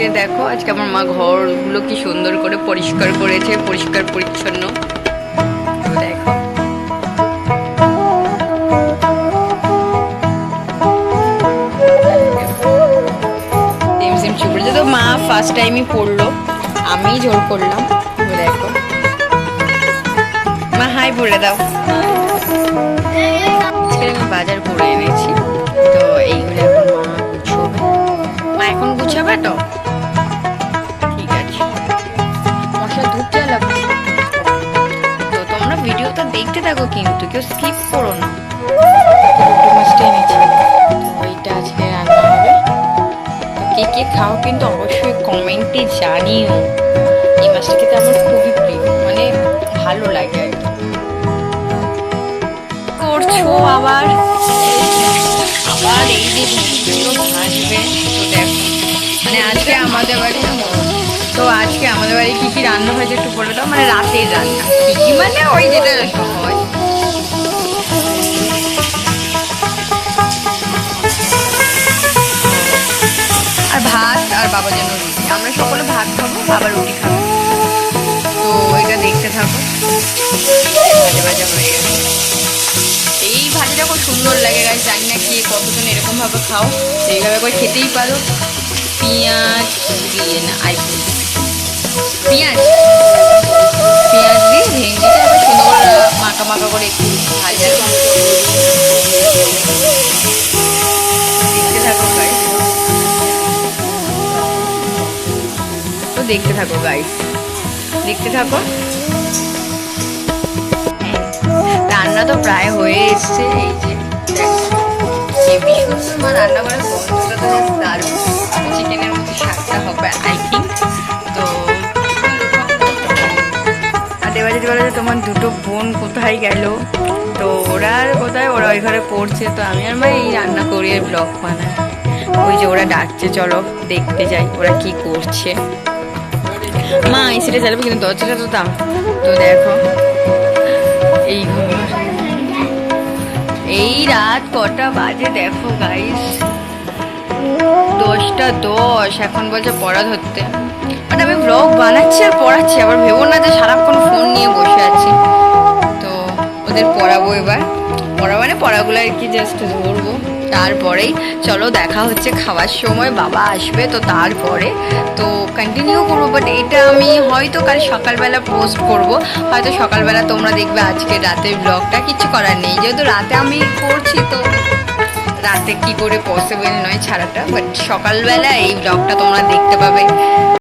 আজকে দেখো, আজকে আমার মা ঘরগুলো কি সুন্দর করে পরিষ্কার করেছে, পরিষ্কার পরিচ্ছন্ন। দেখো তো মা ফার্স্ট টাইমই পড়লো, আমি জোর করলাম। দেখো মা হাই বলে দাও। আজকে আমি বাজার করে এনেছি, তো এইগুলো এখন মা গুছাবে। মা এখন গুছাবে তো, ঠিক আছে। মশলা দুধ জ্বালাবো, তো তোমরা ভিডিওটা দেখতে থাকো, কিন্তু কেউ স্কিপ করো না। দুটো মাছটা এনেছি, ওইটা আজকে রান্না হবে। কে কে খাও কিন্তু অবশ্যই কমেন্টে জানিও। এই মাছটা খেতে আমার খুবই প্রিয়, মানে ভালো লাগে আর কি। করছো আবার আবার এই যে ভিডিও ভাসবে, তো দেখো মানে আজকে আমাদের বাড়ি, তো আজকে আমাদের বাড়ি কি কি রান্না হয়েছে একটু বলে দাও। মানে রাতের রান্না কি কি, মানে ওই যেটা হয়। আর ভাত, আর বাবার জন্য রুটি। আমরা সকলে ভাত খাবো, আবার রুটি খাবো। তো এটা দেখতে থাকো। ভাজা ভাজা হয়ে গেছে। এই ভাজাটা খুব সুন্দর লাগে গাছ, জানি না কি কতজন এরকম ভাবে খাও, এইভাবে করে খেতেই পারো। পেঁয়াজ দিয়ে না, পেঁয়াজ পেঁয়াজ দিয়ে ভেঙেটা আবার সুন্দর করে মাখা মাখা করে একটু ভাজা। দেখতে থাকো গাইস, তো দেখতে থাকো গাইস, দেখতে থাকো। রান্না তো প্রায় হয়ে এসছে। এই যে হেভি সুন্দর মা রান্না করে, গন্ধটা তো দারুণ। চিকেনের মধ্যে শাকটা হবে আই থিঙ্ক। তো আড্ডে বাজে বলে যে তোমার দুটো বোন কোথায় গেল, তো ওরা আর কোথায়, ওরা ওই ঘরে পড়ছে। তো আমি আর মা এই রান্না করি, আর ব্লগ বানাই। ওই যে ওরা ডাকছে, চলো দেখতে যাই ওরা কি করছে। মা এসিটা চালাবো, কিন্তু দরজাটা তো দাও। তো দেখো এই এই রাত কটা বাজে দেখো গাইস, 10:10। এখন বলছে পড়া ধরতে, বাট আমি ব্লগ বানাচ্ছি আর পড়াচ্ছি। আবার ভেবো না যে সারাক্ষণ ফোন নিয়ে বসে আছি। তো ওদের পড়াবো এবার, মানে পড়াগুলো আর কি জাস্ট ধরবো। তারপরেই চলো দেখা হচ্ছে খাওয়ার সময়, বাবা আসবে তো তারপরে তো কন্টিনিউ করবো। বাট এটা আমি হয়তো কাল সকালবেলা পোস্ট করব, হয়তো সকালবেলা তোমরা দেখবে আজকে রাতের ব্লগটা। কিছু করার নেই, যেহেতু রাতে আমি করছি, তো রাতে কি করে পসিবল নয় ছাড়াটা। বাট সকালবেলা এই ব্লগটা তোমরা দেখতে পাবে।